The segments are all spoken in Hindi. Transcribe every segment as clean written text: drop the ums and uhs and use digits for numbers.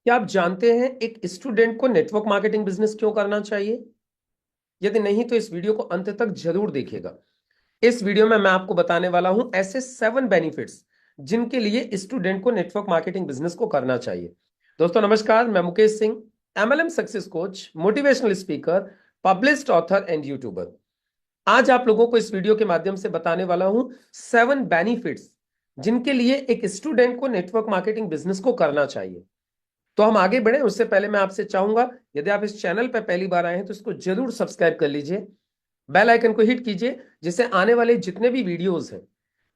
क्या आप जानते हैं एक स्टूडेंट को नेटवर्क मार्केटिंग बिजनेस क्यों करना चाहिए? यदि नहीं तो इस वीडियो को अंत तक जरूर देखिएगा। इस वीडियो में मैं आपको बताने वाला हूं ऐसे 7 बेनिफिट्स जिनके लिए स्टूडेंट को नेटवर्क मार्केटिंग बिजनेस को करना चाहिए। दोस्तों नमस्कार, मैं Mukesh Singh, MLM success coach, motivational speaker, published author and YouTuber. आज आप लोगों को इस वीडियो के माध्यम से बताने वाला हूं 7 बेनिफिट्स जिनके लिए एक स्टूडेंट को नेटवर्क मार्केटिंग बिजनेस को करना चाहिए। तो हम आगे बढ़े उससे पहले मैं आपसे चाहूंगा, यदि आप इस चैनल पर पहली बार आए हैं तो इसको जरूर सब्सक्राइब कर लीजिए, बेल आइकन को हिट कीजिए, जिससे आने वाले जितने भी वीडियोस हैं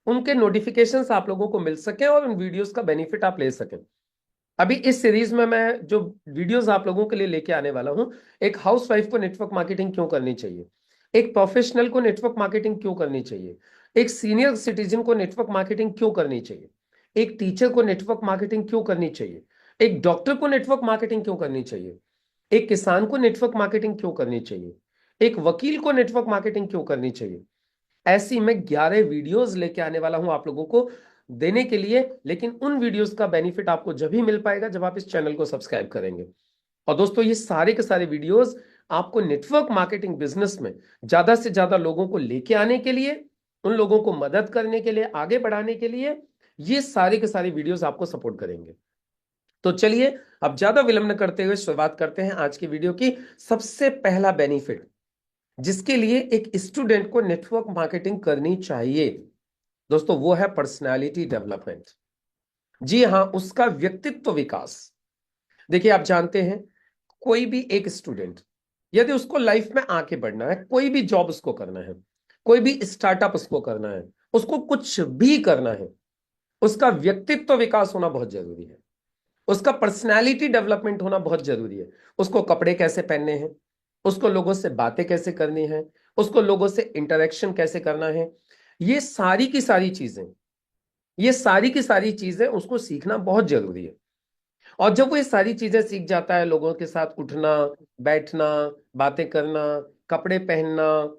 उनके नोटिफिकेशंस आप लोगों को मिल सके और उन वीडियोस का बेनिफिट आप ले सकें। अभी इस सीरीज में मैं जो वीडियोस आप लोगों के लिए लेके आने वाला हूं, एक हाउसवाइफ को नेटवर्क मार्केटिंग क्यों करनी चाहिए, एक प्रोफेशनल को नेटवर्क मार्केटिंग क्यों करनी चाहिए, एक सीनियर सिटीजन को नेटवर्क मार्केटिंग क्यों करनी चाहिए, एक टीचर को नेटवर्क मार्केटिंग क्यों करनी चाहिए, एक डॉक्टर को नेटवर्क मार्केटिंग क्यों करनी चाहिए, एक किसान को नेटवर्क मार्केटिंग क्यों करनी चाहिए, एक वकील को नेटवर्क मार्केटिंग क्यों करनी चाहिए। ऐसी मैं 11 वीडियोस लेके आने वाला हूं आप लोगों को देने के लिए, लेकिन उन वीडियोस का बेनिफिट आपको जब ही मिल पाएगा जब आप इस चैनल को सब्सक्राइब करेंगे। और दोस्तों ये सारे के सारे वीडियोस आपको नेटवर्क मार्केटिंग बिजनेस में ज्यादा से ज्यादा लोगों को लेके आने के लिए, उन लोगों को मदद करने के लिए, आगे बढ़ाने के लिए ये सारे के सारे वीडियोस आपको सपोर्ट करेंगे। तो चलिए अब ज्यादा विलंब न करते हुए शुरुआत करते हैं आज की वीडियो की। सबसे पहला बेनिफिट जिसके लिए एक स्टूडेंट को नेटवर्क मार्केटिंग करनी चाहिए दोस्तों, वो है पर्सनालिटी डेवलपमेंट। जी हां, उसका व्यक्तित्व विकास। देखिए आप जानते हैं, कोई भी एक स्टूडेंट यदि उसको लाइफ में आगे बढ़ना है, कोई भी जॉब उसको करना है, कोई भी स्टार्टअप उसको करना है, उसको कुछ भी करना है, उसका व्यक्तित्व विकास होना बहुत जरूरी है। उसका पर्सनालिटी डेवलपमेंट होना बहुत जरूरी है। उसको कपड़े कैसे पहनने हैं, उसको लोगों से बातें कैसे करनी है, उसको लोगों से इंटरेक्शन कैसे करना है, ये सारी की सारी चीजें, ये सारी की सारी चीजें उसको सीखना बहुत जरूरी है। और जब वो ये सारी चीजें सीख जाता है, लोगों के साथ उठना, बैठना, बातें करना, कपड़े पहनना,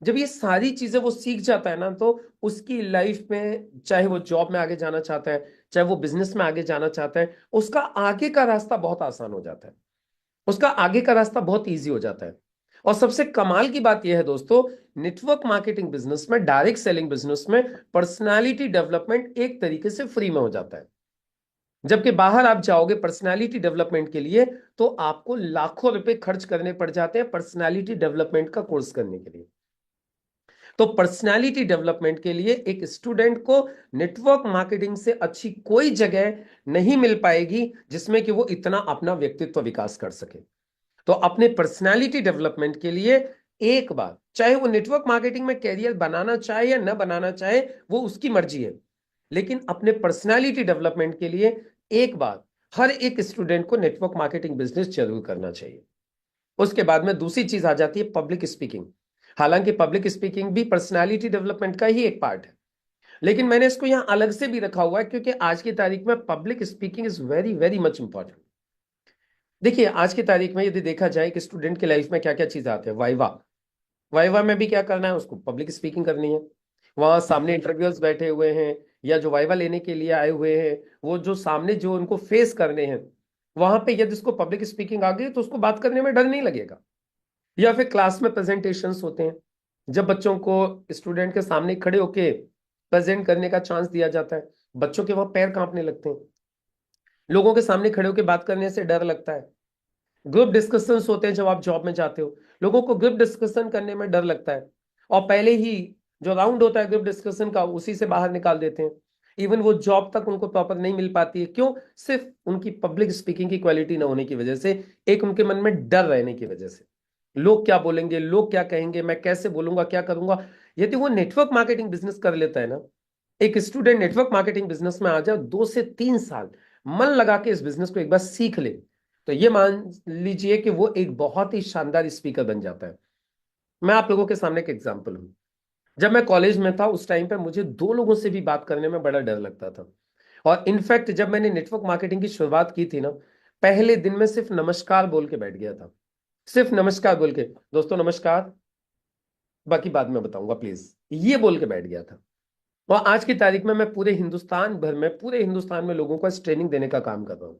जब ये सारी चीजें वो सीख जाता है ना, तो उसकी लाइफ में चाहे वो जॉब में आगे जाना चाहता है, चाहे वो बिजनेस में आगे जाना चाहता है, उसका आगे का रास्ता बहुत आसान हो जाता है, उसका आगे का रास्ता बहुत ईजी हो जाता है। और सबसे कमाल की बात यह है दोस्तों, नेटवर्क मार्केटिंग बिजनेस में, डायरेक्ट सेलिंग बिजनेस में पर्सनालिटी डेवलपमेंट एक तरीके से फ्री में हो जाता है। जबकि बाहर आप जाओगे पर्सनालिटी डेवलपमेंट के लिए तो आपको लाखों रुपए खर्च करने पड़ जाते हैं पर्सनालिटी डेवलपमेंट का कोर्स करने के लिए। तो पर्सनालिटी डेवलपमेंट के लिए एक स्टूडेंट को नेटवर्क मार्केटिंग से अच्छी कोई जगह नहीं मिल पाएगी जिसमें कि वो इतना अपना व्यक्तित्व विकास कर सके। तो अपने पर्सनालिटी डेवलपमेंट के लिए एक बार, चाहे वो नेटवर्क मार्केटिंग में कैरियर बनाना चाहे या ना बनाना चाहे, वो उसकी मर्जी है, लेकिन अपने पर्सनालिटी डेवलपमेंट के लिए एक बार हर एक स्टूडेंट को नेटवर्क मार्केटिंग बिजनेस जरूर करना चाहिए। उसके बाद में दूसरी चीज आ जाती है पब्लिक स्पीकिंग। हालांकि पब्लिक स्पीकिंग भी पर्सनालिटी डेवलपमेंट का ही एक पार्ट है, लेकिन मैंने इसको यहां अलग से भी रखा हुआ है क्योंकि आज की तारीख में public speaking is very very much important. देखिए आज की तारीख में यदि देखा जाए कि स्टूडेंट के लाइफ में क्या क्या चीज आते हैं, वाइवा, वाइवा में भी क्या करना है, उसको पब्लिक स्पीकिंग करनी है। वहां सामने इंटरव्यूअर्स बैठे हुए हैं या जो वाइवा लेने के लिए आए हुए हैं, वो जो सामने जो उनको फेस करने हैं, वहां पे यदि उसको पब्लिक स्पीकिंग आ गई तो उसको बात करने में डर नहीं लगेगा। या फिर क्लास में प्रेजेंटेशंस होते हैं, जब बच्चों को स्टूडेंट के सामने खड़े होके प्रेजेंट करने का चांस दिया जाता है, बच्चों के वहां पैर कांपने लगते हैं, लोगों के सामने खड़े होकर बात करने से डर लगता है। ग्रुप डिस्कशंस होते हैं, जब आप जॉब में जाते हो लोगों को ग्रुप डिस्कशन करने में डर लगता है, और पहले ही जो राउंड होता है ग्रुप डिस्कशन का उसी से बाहर निकाल देते हैं। इवन वो जॉब तक उनको प्रॉपर नहीं मिल पाती है, क्यों? सिर्फ उनकी पब्लिक स्पीकिंग की क्वालिटी ना होने की वजह से, एक उनके मन में डर रहने की वजह से। लोग क्या बोलेंगे, लोग क्या कहेंगे, मैं कैसे बोलूंगा, क्या करूंगा। यदि वो नेटवर्क मार्केटिंग बिजनेस कर लेता है ना, एक स्टूडेंट नेटवर्क मार्केटिंग बिजनेस में आ जाए, 2 से 3 साल मन लगा के इस बिजनेस को एक बार सीख ले, तो ये मान लीजिए कि वो एक बहुत ही शानदार स्पीकर बन जाता है। मैं आप लोगों के सामने एक एग्जांपल हूं। जब मैं कॉलेज में था उस टाइम पे मुझे 2 लोगों से भी बात करने में बड़ा डर लगता था। और इनफैक्ट जब मैंने नेटवर्क मार्केटिंग की शुरुआत की थी ना, पहले दिन में सिर्फ नमस्कार बोल के बैठ गया था। सिर्फ नमस्कार बोल के, दोस्तों नमस्कार, बाकी बाद में बताऊंगा प्लीज, ये बोल के बैठ गया था। और आज की तारीख में मैं पूरे हिंदुस्तान भर में, पूरे हिंदुस्तान में लोगों को इस ट्रेनिंग देने का काम कर रहा हूं।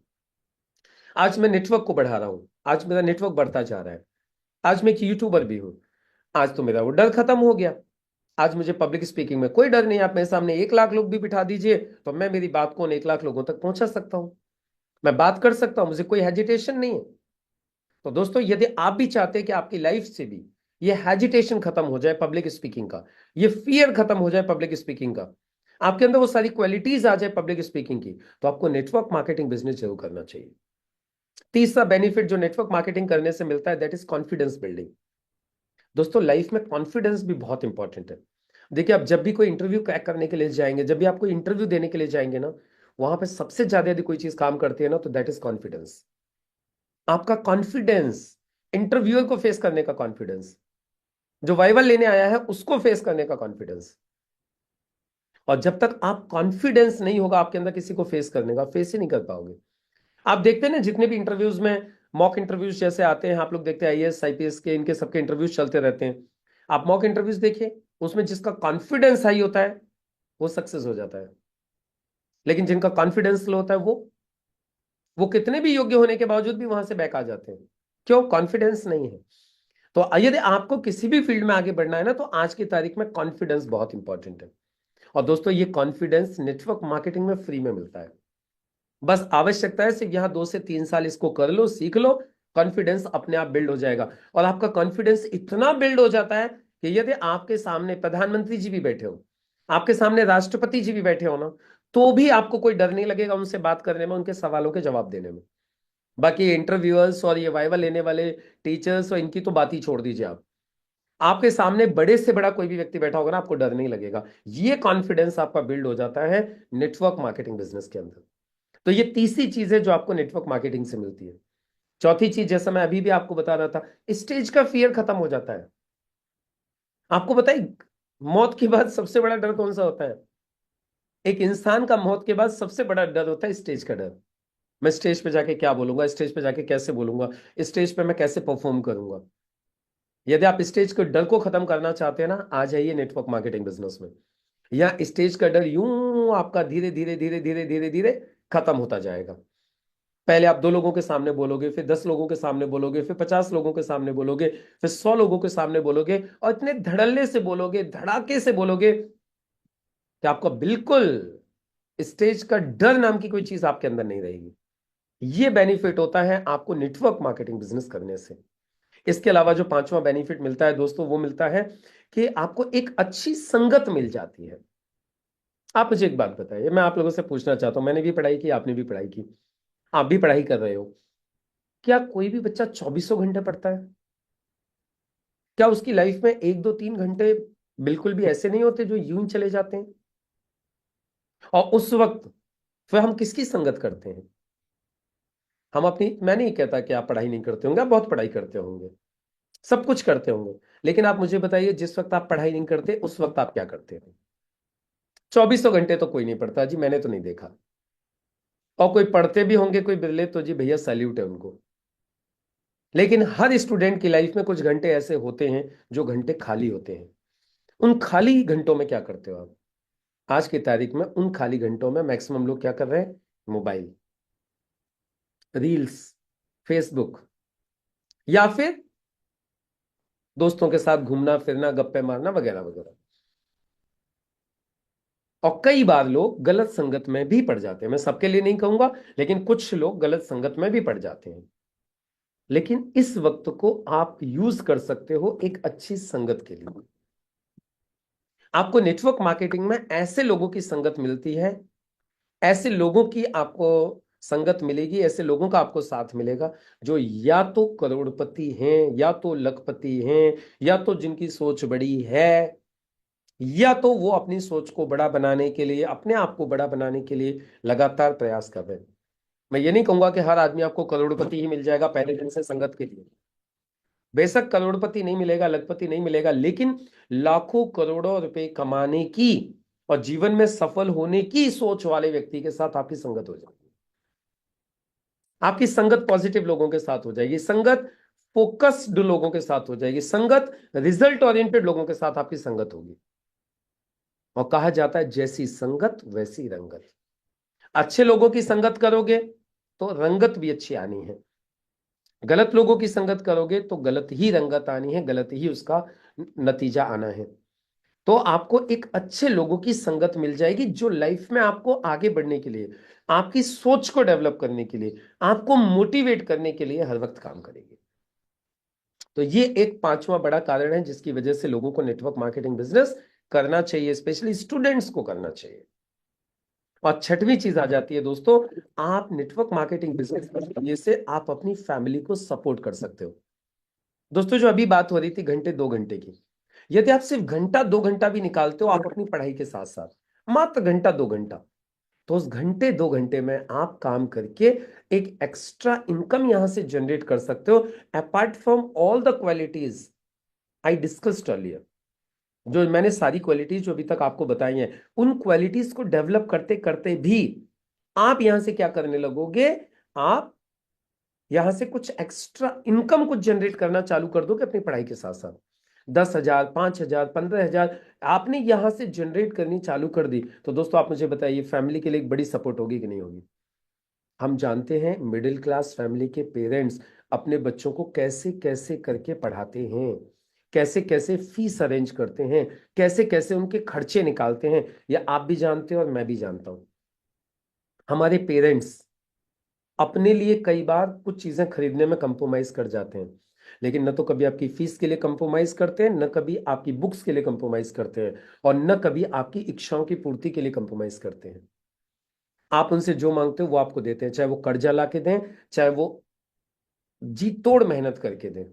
आज मैं नेटवर्क को बढ़ा रहा हूं, आज मेरा नेटवर्क बढ़ता जा रहा है, आज मैं एक यूट्यूबर भी हूं, आज तो मेरा वो डर खत्म हो गया। आज मुझे पब्लिक स्पीकिंग में कोई डर नहीं। आप मेरे सामने 1 लाख लोग भी बिठा दीजिए तो मैं मेरी बात को 1 लाख लोगों तक पहुंचा सकता हूं, मैं बात कर सकता हूं, मुझे कोई हेजिटेशन नहीं है। तो दोस्तों, यदि आप भी चाहते हैं कि आपकी लाइफ से भी ये हेजिटेशन खत्म हो जाए पब्लिक स्पीकिंग का, ये फियर खत्म हो जाए पब्लिक स्पीकिंग का, आपके अंदर वो सारी क्वालिटीज आ जाए पब्लिक स्पीकिंग की, तो आपको नेटवर्क मार्केटिंग बिजनेस जरूर करना चाहिए। तीसरा बेनिफिट जो नेटवर्क मार्केटिंग करने से मिलता है, दैट इज कॉन्फिडेंस बिल्डिंग। दोस्तों, लाइफ में कॉन्फिडेंस भी बहुत इंपॉर्टेंट है। देखिए, आप जब भी कोई इंटरव्यू क्रैक करने के लिए जाएंगे, जब भी आप कोई इंटरव्यू देने के लिए जाएंगे ना, वहां पे सबसे ज्यादा यदि कोई चीज काम करती है ना, तो दैट इज कॉन्फिडेंस। आपका कॉन्फिडेंस, इंटरव्यूअर को फेस करने का कॉन्फिडेंस, जो वाइवा लेने आया है उसको फेस करने का कॉन्फिडेंस। और जब तक आप कॉन्फिडेंस नहीं होगा आपके अंदर किसी को फेस करने का, फेस ही नहीं कर पाओगे। आप देखते हैं ना, जितने भी इंटरव्यूज में मॉक इंटरव्यूज जैसे आते हैं, आप लोग देखते हैं आईएएस आईपीएस के, इनके सबके इंटरव्यूज चलते रहते हैं। आप मॉक इंटरव्यूज देखिए, उसमें जिसका कॉन्फिडेंस हाई होता है वो सक्सेस हो जाता है, लेकिन जिनका कॉन्फिडेंस लो होता है वो कितने भी योग्य होने के बावजूद भी वहां से बैक आ जाते हैं। क्यों? कॉन्फिडेंस नहीं है। तो यदि आपको किसी भी फील्ड में आगे बढ़ना है ना, तो आज की तारीख में कॉन्फिडेंस बहुत इंपॉर्टेंट है। और दोस्तों, ये कॉन्फिडेंस नेटवर्क मार्केटिंग में फ्री में मिलता है। बस आवश्यकता है सिर्फ यहां 2 से 3 साल इसको कर लो, सीख लो, कॉन्फिडेंस अपने आप बिल्ड हो जाएगा। और आपका कॉन्फिडेंस इतना बिल्ड हो जाता है कि यदि आपके सामने प्रधानमंत्री जी भी बैठे हो, आपके सामने राष्ट्रपति जी भी बैठे हो ना, तो भी आपको कोई डर नहीं लगेगा उनसे बात करने में, उनके सवालों के जवाब देने में। बाकी इंटरव्यूअर्स और ये वाइवा लेने वाले टीचर्स और इनकी तो बात ही छोड़ दीजिए। आप आपके सामने बड़े से बड़ा कोई भी व्यक्ति बैठा होगा ना, आपको डर नहीं लगेगा। ये कॉन्फिडेंस आपका बिल्ड हो जाता है नेटवर्क मार्केटिंग बिजनेस के अंदर। तो ये तीसरी चीज है जो आपको नेटवर्क मार्केटिंग से मिलती है। चौथी चीज, जैसा मैं अभी भी आपको बता रहा था, स्टेज का फियर खत्म हो जाता है। आपको बताइए, मौत के बाद सबसे बड़ा डर कौन सा होता है? एक इंसान का मौत के बाद सबसे बड़ा डर होता है स्टेज का डर। मैं स्टेज पे जाके क्या बोलूंगा, स्टेज पे जाके कैसे बोलूंगा, स्टेज पे मैं कैसे परफॉर्म करूंगा। यदि आप स्टेज के डर को खत्म करना चाहते हैं ना, आ जाइए नेटवर्क मार्केटिंग बिजनेस में। या स्टेज का डर यूं आपका धीरे धीरे धीरे धीरे धीरे धीरे खत्म होता जाएगा। पहले आप 2 लोगों के सामने बोलोगे, फिर 10 लोगों के सामने बोलोगे, फिर 50 लोगों के सामने बोलोगे, फिर 100 लोगों के सामने बोलोगे, और इतने धड़ल्ले से बोलोगे, धड़ाके से बोलोगे कि आपका बिल्कुल स्टेज का डर नाम की कोई चीज आपके अंदर नहीं रहेगी। ये बेनिफिट होता है आपको नेटवर्क मार्केटिंग बिजनेस करने से। इसके अलावा जो पांचवा बेनिफिट मिलता है दोस्तों, वो मिलता है कि आपको एक अच्छी संगत मिल जाती है। आप मुझे एक बात बताइए, मैं आप लोगों से पूछना चाहता हूं, मैंने भी पढ़ाई की, आपने भी पढ़ाई की, आप भी पढ़ाई कर रहे हो, क्या कोई भी बच्चा 24 घंटे पढ़ता है? क्या उसकी लाइफ में 1 2 3 घंटे बिल्कुल भी ऐसे नहीं होते जो यूं ही चले जाते हैं? और उस वक्त फिर हम किसकी संगत करते हैं? हम अपनी, मैं नहीं कहता कि आप पढ़ाई नहीं करते होंगे, आप बहुत पढ़ाई करते होंगे, सब कुछ करते होंगे, लेकिन आप मुझे बताइए, जिस वक्त आप पढ़ाई नहीं करते उस वक्त आप क्या करते हैं? 24 घंटे तो कोई नहीं पढ़ता जी, मैंने तो नहीं देखा। और कोई पढ़ते भी होंगे कोई बिरले, तो जी भैया सैल्यूट है उनको। लेकिन हर स्टूडेंट की लाइफ में कुछ घंटे ऐसे होते हैं जो घंटे खाली होते हैं। उन खाली घंटों में क्या करते हो आप? आज की तारीख में उन खाली घंटों में मैक्सिमम लोग क्या कर रहे हैं? मोबाइल, रील्स, फेसबुक, या फिर दोस्तों के साथ घूमना फिरना, गप्पे मारना, वगैरह वगैरह। और कई बार लोग गलत संगत में भी पड़ जाते हैं। मैं सबके लिए नहीं कहूंगा, लेकिन कुछ लोग गलत संगत में भी पड़ जाते हैं। लेकिन इस वक्त को आप यूज कर सकते हो एक अच्छी संगत के लिए। आपको नेटवर्क मार्केटिंग में ऐसे लोगों की संगत मिलती है, ऐसे लोगों की आपको संगत मिलेगी, ऐसे लोगों का आपको साथ मिलेगा जो या तो करोड़पति हैं, या तो लखपति हैं, या तो जिनकी सोच बड़ी है, या तो वो अपनी सोच को बड़ा बनाने के लिए, अपने आप को बड़ा बनाने के लिए लगातार प्रयास कर रहे हैं। मैं ये नहीं कहूंगा कि हर आदमी आपको करोड़पति ही मिल जाएगा पहले दिन से संगत के लिए। बेशक करोड़पति नहीं मिलेगा, लखपति नहीं मिलेगा, लेकिन लाखों करोड़ों रुपए कमाने की और जीवन में सफल होने की सोच वाले व्यक्ति के साथ आपकी संगत हो जाएगी। आपकी संगत पॉजिटिव लोगों के साथ हो जाएगी, संगत फोकस्ड लोगों के साथ हो जाएगी, संगत रिजल्ट ओरिएंटेड लोगों के साथ आपकी संगत होगी। और कहा जाता है, जैसी संगत वैसी रंगत। अच्छे लोगों की संगत करोगे तो रंगत भी अच्छी आनी है। गलत लोगों की संगत करोगे तो गलत ही रंगत आनी है, गलत ही उसका नतीजा आना है। तो आपको एक अच्छे लोगों की संगत मिल जाएगी जो लाइफ में आपको आगे बढ़ने के लिए, आपकी सोच को डेवलप करने के लिए, आपको मोटिवेट करने के लिए हर वक्त काम करेगी। तो ये एक पांचवा बड़ा कारण है जिसकी वजह से लोगों को नेटवर्क मार्केटिंग बिजनेस करना चाहिए, स्पेशली स्टूडेंट्स को करना चाहिए। और छठवीं चीज आ जाती है दोस्तों, आप नेटवर्क मार्केटिंग बिजनेस करने से आप अपनी फैमिली को सपोर्ट कर सकते हो। दोस्तों जो अभी बात हो रही थी घंटे 2 घंटे की, यदि आप सिर्फ घंटा 2 घंटा भी निकालते हो आप अपनी पढ़ाई के साथ साथ, मात्र घंटा 2 घंटा, तो उस घंटे 2 घंटे में आप काम करके एक एक्स्ट्रा इनकम यहां से जनरेट कर सकते हो, apart from all the qualities I discussed earlier. जो मैंने सारी क्वालिटीज जो अभी तक आपको बताई हैं, उन क्वालिटीज को डेवलप करते करते भी आप यहां से क्या करने लगोगे, आप यहां से कुछ एक्स्ट्रा इनकम कुछ जनरेट करना चालू कर दोगे अपनी पढ़ाई के साथ साथ। 10,000, 5,000, 15,000 आपने यहां से जनरेट करनी चालू कर दी, तो दोस्तों आप मुझे बताइए फैमिली के लिए एक बड़ी सपोर्ट होगी कि नहीं होगी। हम जानते हैं मिडिल क्लास फैमिली के पेरेंट्स अपने बच्चों को कैसे कैसे करके पढ़ाते हैं, कैसे कैसे फीस अरेंज करते हैं, कैसे कैसे उनके खर्चे निकालते हैं। ये आप भी जानते हो और मैं भी जानता हूं। हमारे पेरेंट्स अपने लिए कई बार कुछ चीजें खरीदने में कंप्रोमाइज कर जाते हैं, लेकिन न तो कभी आपकी फीस के लिए कंप्रोमाइज करते हैं, न कभी आपकी बुक्स के लिए कंप्रोमाइज करते हैं, और न कभी आपकी इच्छाओं की पूर्ति के लिए कंप्रोमाइज करते हैं। आप उनसे जो मांगते हो वो आपको देते हैं, चाहे वो कर्जा ला के दें, चाहे वो जी तोड़ मेहनत करके दें,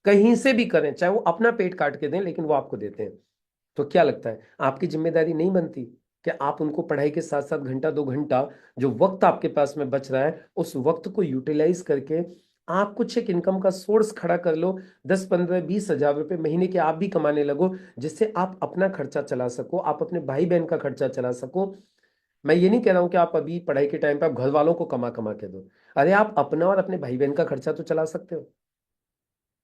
कहीं से भी करें, चाहे वो अपना पेट काट के दें, लेकिन वो आपको देते हैं। तो क्या लगता है आपकी जिम्मेदारी नहीं बनती कि आप उनको पढ़ाई के साथ साथ घंटा 2 घंटा जो वक्त आपके पास में बच रहा है उस वक्त को यूटिलाइज करके आप कुछ एक इनकम का सोर्स खड़ा कर लो, 10, 15, 20 हजार रुपए महीने के आप भी कमाने लगो, जिससे आप अपना खर्चा चला सको, आप अपने भाई बहन का खर्चा चला सको। मैं ये नहीं कह रहा हूं कि आप अभी पढ़ाई के टाइम पे आप घर वालों को कमा कमा के दो, अरे आप अपना और अपने भाई बहन का खर्चा तो चला सकते हो।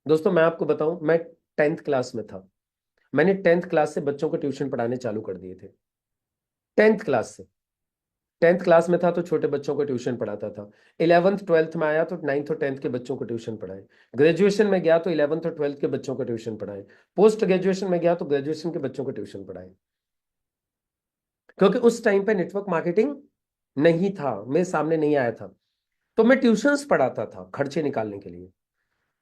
दोस्तों मैं आपको बताऊं, मैं 10th क्लास में था, मैंने 10th क्लास से बच्चों को ट्यूशन पढ़ाने चालू कर दिए थे। 10th क्लास से, 10th क्लास में था तो छोटे बच्चों को ट्यूशन पढ़ाता था। 11th 12th में आया तो 9th और 10th के बच्चों को ट्यूशन पढ़ाए। ग्रेजुएशन में गया तो 11th और 12th के बच्चों को ट्यूशन पढ़ाए। पोस्ट ग्रेजुएशन में गया तो ग्रेजुएशन के बच्चों को ट्यूशन पढ़ाए। क्योंकि उस टाइम पे नेटवर्क मार्केटिंग नहीं था, मेरे सामने नहीं आया था, तो मैं ट्यूशंस पढ़ाता था खर्चे निकालने के लिए।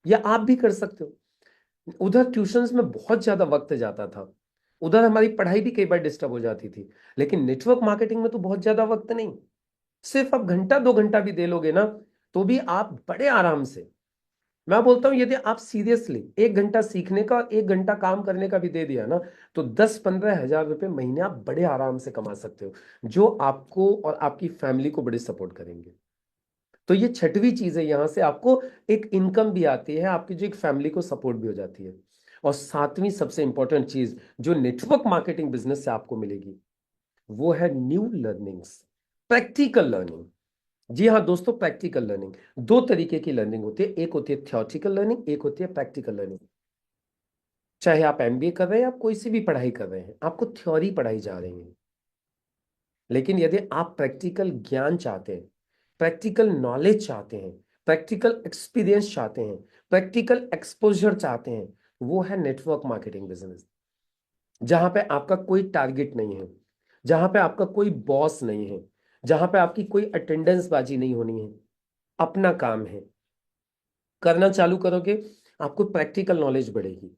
या आप भी कर सकते हो। उधर ट्यूशंस में बहुत ज्यादा वक्त जाता था, उधर हमारी पढ़ाई भी कई बार डिस्टर्ब हो जाती थी, लेकिन नेटवर्क मार्केटिंग में तो बहुत ज्यादा वक्त नहीं, सिर्फ आप घंटा 2 घंटा भी दे लोगे ना तो भी आप बड़े आराम से, मैं बोलता हूं यदि आप सीरियसली 1 घंटा सीखने का और 1 घंटा काम करने का भी दे दिया ना, तो 10, 15 हजार रुपए महीने आप बड़े आराम से कमा सकते हो, जो आपको और आपकी फैमिली को बड़े सपोर्ट करेंगे। तो ये छठवीं चीज है, यहां से आपको एक इनकम भी आती है, आपकी जो एक फैमिली को सपोर्ट भी हो जाती है। और सातवीं सबसे इंपॉर्टेंट चीज जो नेटवर्क मार्केटिंग बिजनेस से आपको मिलेगी वो है न्यू लर्निंग्स, प्रैक्टिकल लर्निंग। जी हाँ दोस्तों, प्रैक्टिकल लर्निंग। दो तरीके की लर्निंग होती है, एक होती है थियोरटिकल लर्निंग, एक होती है प्रैक्टिकल लर्निंग। चाहे आप एमबीए कर रहे हैं, आप कोई सी भी पढ़ाई कर रहे हैं, आपको थ्योरी पढ़ाई जा रही है, लेकिन यदि आप प्रैक्टिकल ज्ञान चाहते हैं, प्रैक्टिकल नॉलेज चाहते हैं, प्रैक्टिकल एक्सपीरियंस चाहते हैं, प्रैक्टिकल एक्सपोजर चाहते हैं, वो है नेटवर्क मार्केटिंग बिजनेस। जहां पे आपका कोई टारगेट नहीं है, जहां पे आपका कोई बॉस नहीं है, जहां पे आपकी कोई अटेंडेंस बाजी नहीं होनी है, अपना काम है, करना चालू करोगे, आपको प्रैक्टिकल नॉलेज बढ़ेगी।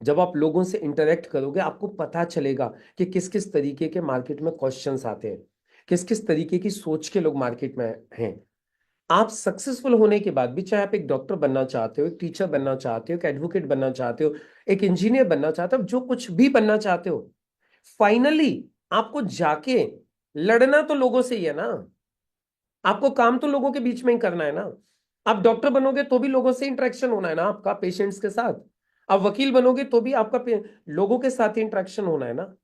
जब आप लोगों से इंटरेक्ट करोगे आपको पता चलेगा कि किस किस तरीके के मार्केट में क्वेश्चंस आते हैं, किस किस तरीके की सोच के लोग मार्केट में हैं। आप सक्सेसफुल होने के बाद भी, चाहे आप एक डॉक्टर बनना चाहते हो, एक टीचर बनना चाहते हो, एक एडवोकेट बनना चाहते हो, एक इंजीनियर बनना चाहते हो, जो कुछ भी बनना चाहते हो, फाइनली आपको जाके लड़ना तो लोगों से ही है ना, आपको काम तो लोगों के बीच में ही करना है ना। आप डॉक्टर बनोगे तो भी लोगों से इंटरेक्शन होना है ना आपका, पेशेंट्स के साथ। आप वकील बनोगे तो भी आपका लोगों के साथ ही इंटरेक्शन होना है ना।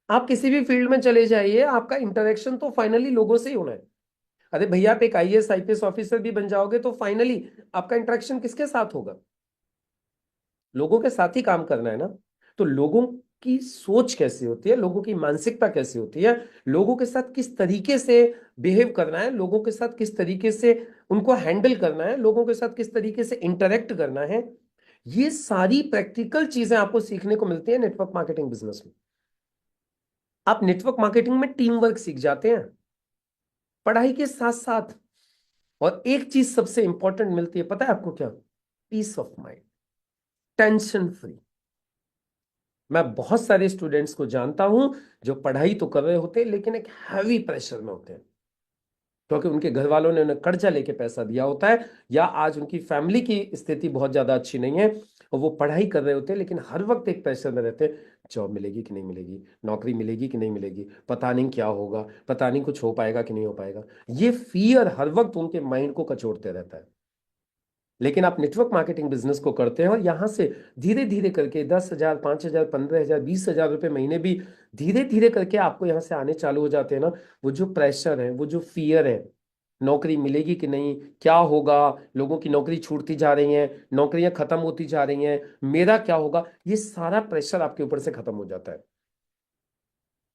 आप किसी भी फील्ड में चले जाइए, आपका इंटरेक्शन तो फाइनली लोगों से ही होना है। अरे भैया आप एक आईएएस आईपीएस ऑफिसर भी बन जाओगे तो फाइनली आपका इंटरेक्शन किसके साथ होगा, लोगों के साथ ही काम करना है ना। तो लोगों की सोच कैसी होती है, लोगों की मानसिकता कैसी होती है, लोगों के साथ किस तरीके से बिहेव करना है, लोगों के साथ किस तरीके से उनको हैंडल करना है, लोगों के साथ किस तरीके से इंटरेक्ट करना है, ये सारी प्रैक्टिकल चीजें आपको सीखने को मिलती है नेटवर्क मार्केटिंग बिजनेस में। आप नेटवर्क मार्केटिंग में टीम वर्क सीख जाते हैं पढ़ाई के साथ साथ। और एक चीज सबसे इंपॉर्टेंट मिलती है, पता है आपको क्या? Peace of mind, tension free. मैं बहुत सारे स्टूडेंट्स को जानता हूं जो पढ़ाई तो कर रहे होते हैं लेकिन एक हैवी प्रेशर में होते हैं, क्योंकि उनके घर वालों ने उन्हें कर्जा लेके पैसा दिया होता है, या आज उनकी फैमिली की स्थिति बहुत ज्यादा अच्छी नहीं है और वो पढ़ाई कर रहे होते हैं, लेकिन हर वक्त एक प्रेशर में रहते हैं, जॉब मिलेगी कि नहीं मिलेगी, नौकरी मिलेगी कि नहीं मिलेगी, पता नहीं क्या होगा, पता नहीं कुछ हो पाएगा कि नहीं हो पाएगा। ये फियर हर वक्त उनके माइंड को कचोटते रहता है। लेकिन आप नेटवर्क मार्केटिंग बिजनेस को करते हैं और यहां से धीरे धीरे करके 10,000, 5,000, 15,000, 20,000 रुपए महीने भी धीरे धीरे करके आपको यहां से आने चालू हो जाते हैं ना। वो जो प्रेशर है, वो जो फियर है, नौकरी मिलेगी कि नहीं, क्या होगा, लोगों की नौकरी छूटती जा रही है, नौकरियां खत्म होती जा रही हैं, मेरा क्या होगा, ये सारा प्रेशर आपके ऊपर से खत्म हो जाता है।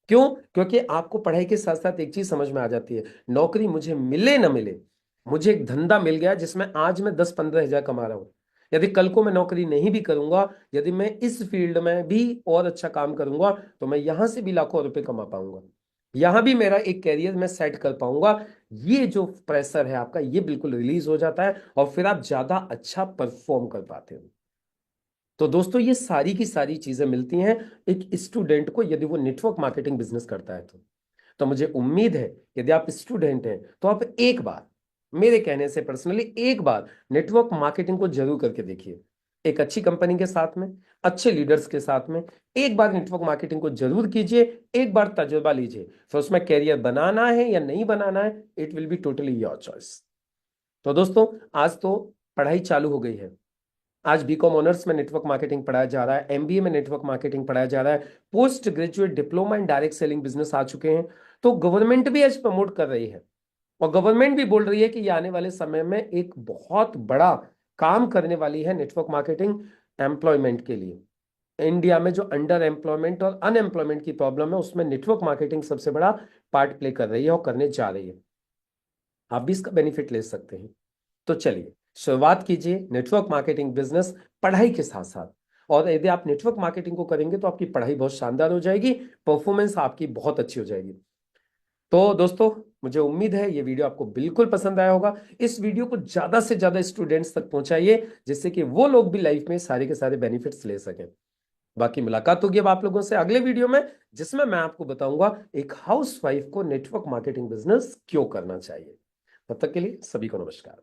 क्यों? क्योंकि आपको पढ़ाई के साथ साथ एक चीज समझ में आ जाती है, नौकरी मुझे मिले ना मिले, मुझे एक धंधा मिल गया जिसमें आज मैं 10-15 हजार कमा रहा हूं। यदि कल को मैं नौकरी नहीं भी करूंगा, यदि मैं इस फील्ड में भी और अच्छा काम करूंगा, तो मैं यहां से भी लाखों रुपए कमा पाऊंगा, यहां भी मेरा एक कैरियर मैं सेट कर पाऊंगा। ये जो प्रेशर है आपका, ये बिल्कुल रिलीज हो जाता है और फिर आप ज्यादा अच्छा परफॉर्म कर पाते हो। तो दोस्तों, ये सारी की सारी चीजें मिलती हैं एक स्टूडेंट को, यदि वो नेटवर्क मार्केटिंग बिजनेस करता है तो मुझे उम्मीद है यदि आप स्टूडेंट हैं तो आप एक बार, मेरे कहने से पर्सनली एक बार नेटवर्क मार्केटिंग को जरूर करके देखिए। एक अच्छी कंपनी के साथ में, अच्छे लीडर्स के साथ में एक बार नेटवर्क मार्केटिंग को जरूर कीजिए, एक बार तजुर्बा लीजिए। फिर उसमें कैरियर बनाना है या नहीं बनाना है, it will be totally your choice. तो दोस्तों, आज तो पढ़ाई चालू हो गई है। आज बीकॉम ऑनर्स में नेटवर्क मार्केटिंग पढ़ाया जा रहा है, एमबीए में नेटवर्क मार्केटिंग पढ़ाया जा रहा है, post graduate diploma in direct selling business आ चुके हैं। तो गवर्नमेंट भी आज प्रमोट कर रही है और गवर्नमेंट भी बोल रही है कि ये आने वाले समय में एक बहुत बड़ा काम करने वाली है नेटवर्क मार्केटिंग एम्प्लॉयमेंट के लिए। इंडिया में जो अंडर एम्प्लॉयमेंट और अनएम्प्लॉयमेंट की प्रॉब्लम है, उसमें नेटवर्क मार्केटिंग सबसे बड़ा पार्ट प्ले कर रही है और करने जा रही है। आप भी इसका बेनिफिट ले सकते हैं। तो चलिए शुरुआत कीजिए नेटवर्क मार्केटिंग बिजनेस पढ़ाई के साथ साथ। और यदि आप नेटवर्क मार्केटिंग को करेंगे तो आपकी पढ़ाई बहुत शानदार हो जाएगी, परफॉर्मेंस आपकी बहुत अच्छी हो जाएगी। तो दोस्तों, मुझे उम्मीद है ये वीडियो आपको बिल्कुल पसंद आया होगा। इस वीडियो को ज्यादा से ज्यादा स्टूडेंट्स तक पहुंचाइए, जिससे कि वो लोग भी लाइफ में सारे के सारे बेनिफिट्स ले सकें। बाकी मुलाकात होगी अब आप लोगों से अगले वीडियो में, जिसमें मैं आपको बताऊंगा एक हाउसवाइफ को नेटवर्क मार्केटिंग बिजनेस क्यों करना चाहिए। तब तक के लिए सभी को नमस्कार।